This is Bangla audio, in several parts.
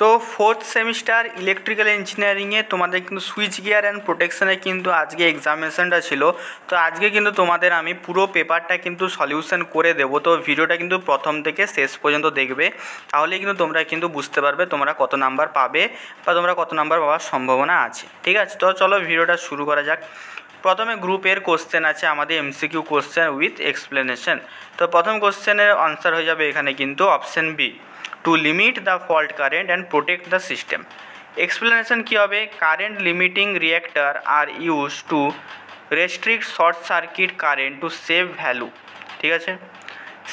সো ফোর্থ সেমিস্টার ইলেকট্রিক্যাল ইঞ্জিনিয়ারিংয়ে তোমাদের কিন্তু সুইচ গিয়ার অ্যান্ড প্রোটেকশানে কিন্তু আজকে এক্সামিনেশানটা ছিল। তো আজকে কিন্তু তোমাদের আমি পুরো পেপারটা কিন্তু সলিউশন করে দেবো। তো ভিডিওটা কিন্তু প্রথম থেকে শেষ পর্যন্ত দেখবে, তাহলে কিন্তু তোমরা কিন্তু বুঝতে পারবে তোমরা কত নাম্বার পাবে বা তোমরা কত নাম্বার পাওয়ার সম্ভাবনা আছে। ঠিক আছে, তো চলো ভিডিওটা শুরু করা যাক। প্রথমে গ্রুপের কোশ্চেন আছে আমাদের এমসিকিউ কোশ্চেন উইথ এক্সপ্লেনেশন। তো প্রথম কোশ্চেনের আনসার হয়ে যাবে এখানে কিন্তু option B, to limit the fault current and protect the system. Explanation কী হবে, current limiting reactor are use to restrict short circuit current to safe value. ঠিক আছে,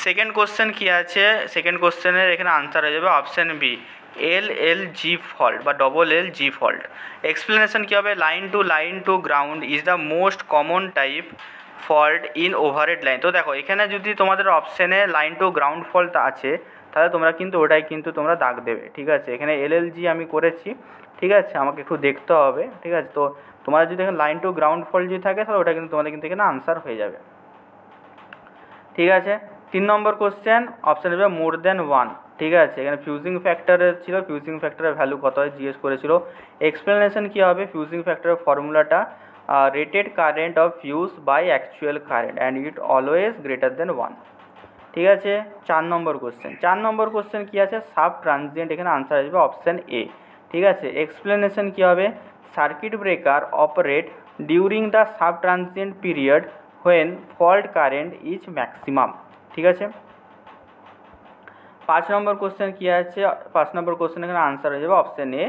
সেকেন্ড কোশ্চেন কী আছে, সেকেন্ড কোশ্চেনের এখানে আনসার হয়ে যাবে অপশান বি, LLG ফল্ট বা LLG ফল্ট। এক্সপ্লেনেশন কী হবে, line to ground is the most common type fault in overhead line. তো দেখো এখানে যদি তোমাদের অপশানে লাইন টু গ্রাউন্ড ফল্ট আছে তাহলে তোমরা কিন্তু ওটাই কিন্তু তোমরা দাগ দেবে। ঠিক আছে, এখানে LLG আমি করেছি, ঠিক আছে, আমাকে একটু দেখতে হবে। ঠিক আছে, তো তোমাদের যদি এখানে লাইন টু গ্রাউন্ড ফল্ট যদি থাকে তাহলে ওটা কিন্তু তোমাদের কিন্তু এখানে আনসার হয়ে যাবে। ঠিক আছে, 3 নম্বর কোশ্চেন অপশান হবে মোর দ্যান ওয়ান। ঠিক আছে, এখানে ফিউজিং ফ্যাক্টরের ছিল, ফিউজিং ফ্যাক্টরের ভ্যালু কত হয় জিজ্ঞেস করেছিল। এক্সপ্লেনেশন কী হবে, ফিউজিং ফ্যাক্টরের ফর্মুলাটা rated current of fuse by actual current and it always greater than one. ঠিক আছে, 4 নম্বর কোশ্চেন, 4 নম্বর কোশ্চেন কী আছে, সাব ট্রানজিয়েন্ট, এখানে আনসার আসবে অপশান এ। ঠিক আছে, এক্সপ্লেনেশন কী হবে, circuit breaker operate during the sub transient period when fault current is maximum. ঠিক আছে, 5 নম্বর কোশ্চেন কী আছে, 5 নম্বর কোশ্চেন এখানে আনসার হয়ে যাবে option A,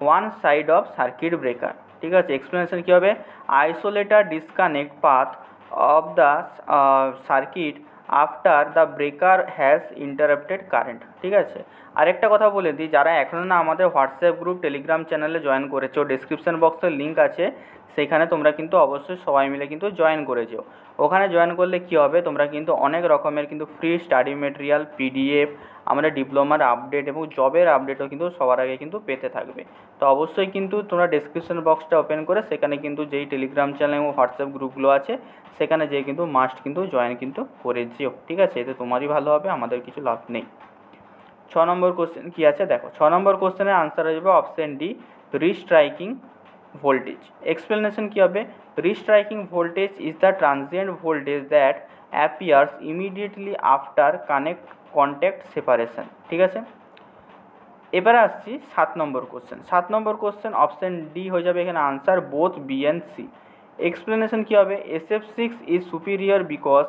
one side of circuit breaker. ঠিক আছে, এক্সপ্লেনেশন কী হবে, isolator disconnect path of the circuit after the breaker has interrupted current. ঠিক আছে, আরেকটা কথা বলে দিই, যারা এখনও না আমাদের হোয়াটসঅ্যাপ গ্রুপ টেলিগ্রাম চ্যানেলে জয়েন করেছো, ডেসক্রিপশন বক্সের লিঙ্ক আছে, সেখানে তোমরা কিন্তু অবশ্যই সবাই মিলে কিন্তু জয়েন করেছো। ওখানে জয়েন করলে কী হবে, তোমরা কিন্তু অনেক রকমের কিন্তু ফ্রি স্টাডি মেটেরিয়াল, PDF, আমাদের ডিপ্লোমার আপডেট এবং জবের আপডেটও কিন্তু সবার আগে কিন্তু পেতে থাকবে। তো অবশ্যই কিন্তু তোমরা ডেসক্রিপশন বক্সটা ওপেন করে সেখানে কিন্তু যেই টেলিগ্রাম চ্যানেল এবং হোয়াটসঅ্যাপ গ্রুপগুলো আছে সেখানে যেয়ে কিন্তু মাস্ট কিন্তু জয়েন কিন্তু করে যেও। ঠিক আছে, এতে তোমারই ভালো হবে, আমাদের কিছু লাভ নেই। 6 নম্বর কোশ্চেন কী আছে দেখো, 6 নম্বর কোশ্চেনের আনসার হয়ে যাবে option D, restriking voltage. Explanation কী হবে, restriking voltage is the transient voltage that appears immediately after contact separation. ঠিক আছে, এবারে আসছি 7 number question, 7 number question option D হয়ে যাবে এখানে answer both B and C. Explanation কী হবে, SF6 is superior because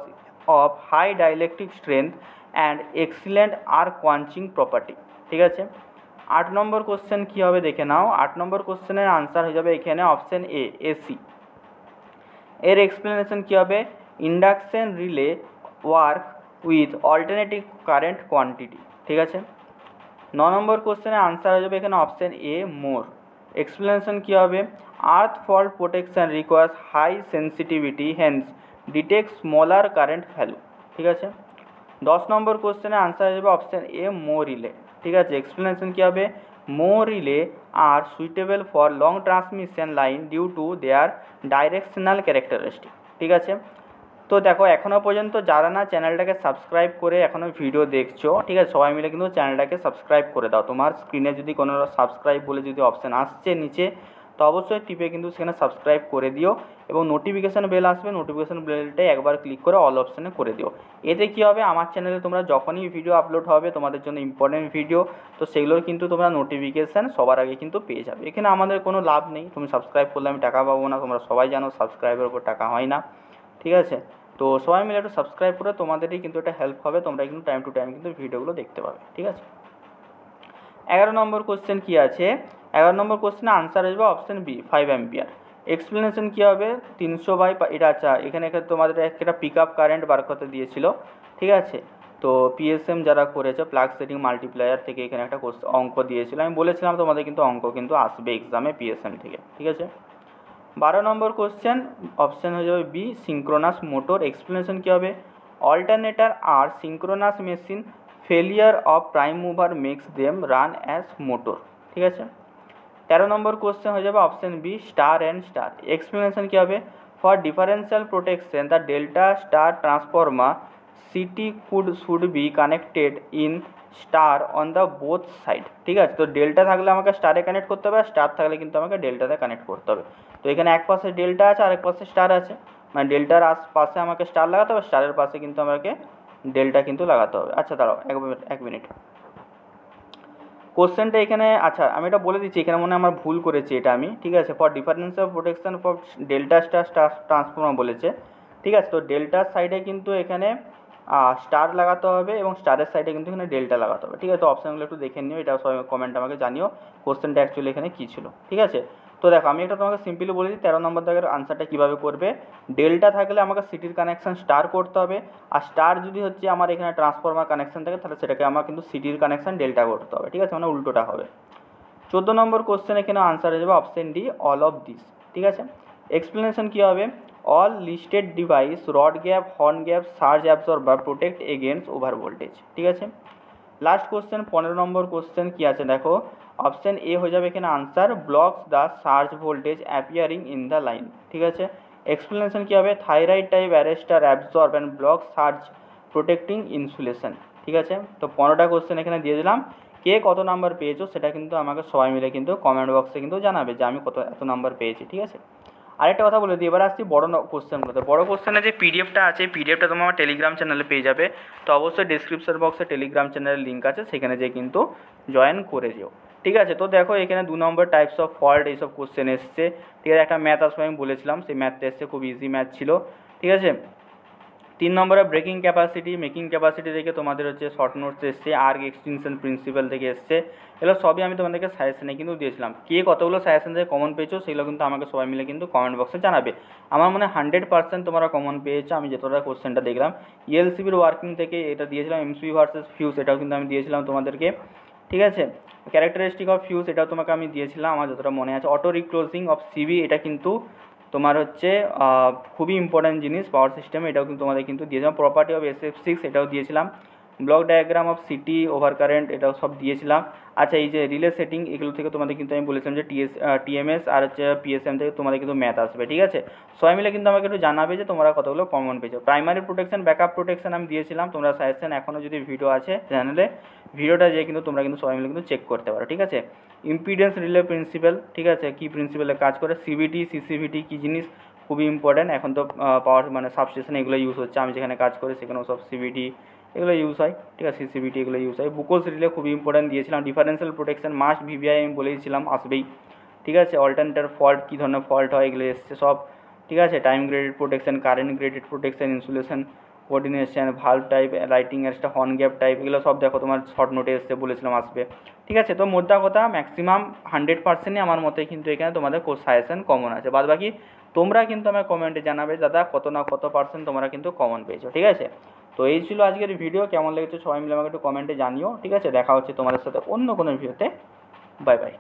of high dielectric strength and excellent arc quenching property. ঠিক আছে, 8 নম্বর কোশ্চেন কী হবে দেখে নাও, 8 নম্বর কোশ্চেনের আনসার হয়ে যাবে এখানে অপশান এ, AC। এর এক্সপ্লেনেশন কী হবে, induction relay work with alternating current quantity. ঠিক আছে, 9 নম্বর কোশ্চেনের আনসার হয়ে যাবে এখানে অপশান এ, মোর। এক্সপ্লেনেশন কী হবে, earth fault protection requires high sensitivity hence detect smaller current value. ঠিক আছে, 10 নম্বর কোশ্চেনের আনসার হয়ে যাবে অপশান এ, মো রিলে। ঠিক আছে, এক্সপ্লেনেশন কী হবে, mho relay are suitable for long transmission line due to their directional characteristic. ঠিক আছে, তো দেখো এখনও পর্যন্ত যারা না চ্যানেলটাকে সাবস্ক্রাইব করে এখনও ভিডিও দেখছো, ঠিক আছে, সবাই মিলে কিন্তু চ্যানেলটাকে সাবস্ক্রাইব করে দাও। তোমার স্ক্রিনে যদি কোনো সাবস্ক্রাইব বলে যদি অপশান আসছে নিচে, তো অবশ্যই টিপে কিন্তু সেখানে সাবস্ক্রাইব করে দিও এবং নোটিফিকেশান বেল আসবে, নোটিফিকেশান বেলটাই একবার ক্লিক করে অল অপশানে করে দিও। এতে কী হবে, আমার চ্যানেলে তোমরা যখনই ভিডিও আপলোড হবে তোমাদের জন্য ইম্পর্টেন্ট ভিডিও, তো সেগুলোর কিন্তু তোমরা নোটিফিকেশান সবার আগে কিন্তু পেয়ে যাবে। এখানে আমাদের কোনো লাভ নেই, তুমি সাবস্ক্রাইব করলে আমি টাকা পাবো না, তোমরা সবাই জানো সাবস্ক্রাইবের ওপর টাকা হয় না। ঠিক আছে, তো সবাই মিলে একটু সাবস্ক্রাইব করে তোমাদেরই কিন্তু এটা হেল্প হবে, তোমরা কিন্তু টাইম টু টাইম কিন্তু ভিডিওগুলো দেখতে পাবে। ঠিক আছে, 11 নম্বর কোশ্চেন কী আছে, 11 নম্বর কোশ্চেনের আনসার আসবে অপশান বি, 5 অ্যাম্পিয়ার। এক্সপ্লেনেশন কী হবে, 300 এটা আচ্ছা এখানে তোমাদের একটা পিক আপ কারেন্ট বার করতে দিয়েছিল। ঠিক আছে, তো PSM যারা করেছে প্লাগ সেটিং মাল্টিপ্লায়ার থেকে এখানে একটা অঙ্ক দিয়েছিল, আমি বলেছিলাম তোমাদের কিন্তু অঙ্ক কিন্তু আসবে এক্সামে PSM থেকে। ঠিক আছে, 12 নম্বর কোশ্চেন অপশান হয়ে যাবে বি, সিঙ্ক্রোনাস মোটর। এক্সপ্লেনেশন কী হবে, alternator are synchronous machine failure of prime mover makes them run as motor. ঠিক আছে, 13 নম্বর কোশ্চেন হয়ে যাবে option B, star and star. Explanation কী হবে, for differential protection the delta star transformer CT should be connected in star on the both side, ঠিক আছে। তো ডেল্টা থাকলে আমাকে স্টারে কানেক্ট করতে হবে, আর স্টার থাকলে কিন্তু আমাকে ডেল্টাতে কানেক্ট করতে হবে। তো এখানে এক পাশে ডেল্টা আছে আর এক পাশে স্টার আছে, মানে ডেল্টার পাশে আমাকে স্টার লাগাতে হবে, স্টারের পাশে কিন্তু আমাকে ডেল্টা কিন্তু লাগাতে হবে। আচ্ছা দাঁড়াও এক মিনিট, কোশ্চেনটা এখানে, আচ্ছা আমি এটা বলে দিচ্ছি, এখানে মনে হয় আমার ভুল করেছি এটা আমি, ঠিক আছে। For difference of protection for delta star star transformer বলেছে, ঠিক আছে। তো ডেল্টার সাইডে কিন্তু এখানে স্টার লাগাতে হবে এবং স্টারের সাইডে কিন্তু এখানে ডেল্টা লাগাতে হবে, ঠিক আছে। তো অপশানগুলো একটু দেখে নিও, এটা সবাই কমেন্ট আমাকে জানিও কোশ্চেনটা অ্যাকচুয়ালি এখানে কী ছিল, ঠিক আছে। তো দেখো আমি এটা তোমাকে সিম্পলি বলে দিই, 13 নম্বর দাগের আনসারটা কীভাবে করবে। ডেল্টা থাকলে আমাকে সিটির কানেকশন স্টার করতে হবে, আর স্টার যদি হচ্ছে আমার এখানে ট্রান্সফর্মার কানেকশন থাকে তাহলে সেটাকে আমার কিন্তু সিটির কানেকশন ডেল্টা করতে হবে, ঠিক আছে, মানে উল্টোটা হবে। 14 নম্বর কোশ্চেন এখানে আনসার হয়ে যাবে option D, all of this, ঠিক আছে। এক্সপ্লেনেশন কী হবে, all listed device rod gap, horn gap, surge absorber protect against over voltage, ঠিক আছে। লাস্ট কোশ্চেন 15 নম্বর কোশ্চেন কী আছে দেখো, অপশন এ হয়ে যাবে এখানে answer, blocks the surge voltage appearing in the line, ঠিক আছে। এক্সপ্লেনেশন কী হবে, thyroid type arrester absorb and block surge protecting insulation, ঠিক আছে। তো 15টা কোশ্চেন এখানে দিয়ে দিলাম, কে কত নাম্বার পেয়েছো সেটা কিন্তু আমাকে সবাই মিলে কিন্তু কমেন্ট বক্সে কিন্তু জানাবে যে আমি এত নাম্বার পেয়েছি, ঠিক আছে। আরেকটা কথা বলে দিই, এবার আসছি বড় কোশ্চেনগুলোতে। বড় কোশ্চেনে যে পিডিএফটা আছে, পিডিএফটা তোমার আমার টেলিগ্রাম চ্যানেলে পেয়ে যাবে, তো অবশ্যই ডিসক্রিপশন বক্সে টেলিগ্রাম চ্যানেলের লিঙ্ক আছে, সেখানে যেয়ে কিন্তু জয়েন করে যেও, ঠিক আছে। তো দেখো এখানে 2 নম্বর টাইপস অফ ফল্ট এইসব কোশ্চেন এসছে, ঠিক আছে। একটা ম্যাথ আসবে আমি বলেছিলাম, সেই ম্যাথটা এসছে, খুব ইজি ম্যাথ ছিল, ঠিক আছে। 3 নম্বরে ব্রেকিং ক্যাপাসিটি, মেকিং ক্যাপাসিটি থেকে তোমাদের হচ্ছে শর্ট নোটস এসছে, আর্ক এক্সটেনশন প্রিন্সিপাল থেকে এসছে, এগুলো সবই আমি তোমাদেরকে সাজেশনে কিন্তু দিয়েছিলাম। কে কতগুলো সাজেশন থেকে কমন পেয়েছো সেগুলো কিন্তু আমাকে সবাই মিলে কিন্তু কমেন্ট বক্সে জানাবে। আমার মনে হয় 100% তোমরা কমন পেয়েছো, আমি যতটা কোশ্চেনটা দেখলাম। ইএলসিবির ওয়ার্কিং থেকে এটা দিয়েছিলাম, এমসিবি ভার্সেস ফিউজ এটাও কিন্তু আমি দিয়েছিলাম তোমাদেরকে, ঠিক আছে। ক্যারেক্টারিস্টিক অফ ফিউজ এটাও তোমাকে আমি দিয়েছিলাম আমার যতটা মনে আছে। অটো রিক্লোজিং অফ সিবি এটা কিন্তু তোমার হচ্ছে খুবই ইম্পর্ট্যান্ট জিনিস পাওয়ার সিস্টেমে, এটাও কিন্তু তোমাদের কিন্তু দিয়েছিলাম। প্রপার্টি অফ SF6 এটাও দিয়েছিলাম। Block diagram of city over current এটাও সব দিয়েছিলাম। আচ্ছা এই যে রিলে সেটিং এগুলো থেকে তোমাদের কিন্তু আমি বলেছিলাম যে টিএমএস আর হচ্ছে পিএসএম থেকে তোমাদের কিন্তু ম্যাথ আসবে, ঠিক আছে। সবাই মিলে কিন্তু আমাকে একটু জানাবে যে তোমরা কতগুলো কমন পেয়েছো। প্রাইমারি প্রোটেকশন, ব্যাকআপ প্রোটেকশন আমি দিয়েছিলাম, তোমরা সাজেশন এখনও যদি ভিডিও আছে চ্যানেলে, ভিডিওটা যে কিন্তু তোমরা কিন্তু সবাই মিলে কিন্তু চেক করতে পারো, ঠিক আছে। ইম্পিডেন্স রিলে প্রিন্সিপাল, ঠিক আছে, কী প্রিন্সিপালে কাজ করে, সিভিটি সিসিভিটি কী জিনিস খুবই ইম্পর্ট্যান্ট, এখন তো পাওয়ার মানে সাবস্টেশনে এগুলো ইউজ হচ্ছে, আমি যেখানে কাজ করি সেখানেও সব সিভিটি এগুলো ইউজ হয়, ঠিক আছে, সিসিভিটি এগুলো ইউজ হয়। বুকোস রিলে খুবই ইম্পর্ট্যান্ট দিয়েছিলাম। ডিফারেন্সিয়াল প্রোটেকশন মাস্ট ভিভিআই আমি বলেছিলাম আসবেই, ঠিক আছে। অল্টারনেটর ফল্ট, কী ধরনের ফল্ট হয় এগুলো এসছে সব, ঠিক আছে। Time graded protection, current graded protection, insulation coordination, valve type, lighting একটা হর্ন গ্যাপ টাইপ, এগুলো সব দেখো তোমার শর্ট নোটে এসছে, বলেছিলাম আসবে, ঠিক আছে। তো মোদ্দা কথা ম্যাক্সিমাম 100%ই আমার মতে কিন্তু এখানে তোমাদের সাজেশন কমন আছে, বাদ বাকি তোমরা কিন্তু আমার কমেন্টে জানাবে দাদা কত না কত পার্সেন্ট তোমরা কিন্তু কমন পেয়েছো, ঠিক আছে। তো এই ছিল আজকের ভিডিও, কেমন লেগেছে সবাই মিলে আমাকে একটু কমেন্টে জানিও, ঠিক আছে। দেখা হচ্ছে তোমাদের সাথে অন্য কোনো ভিডিওতে, বাই বাই।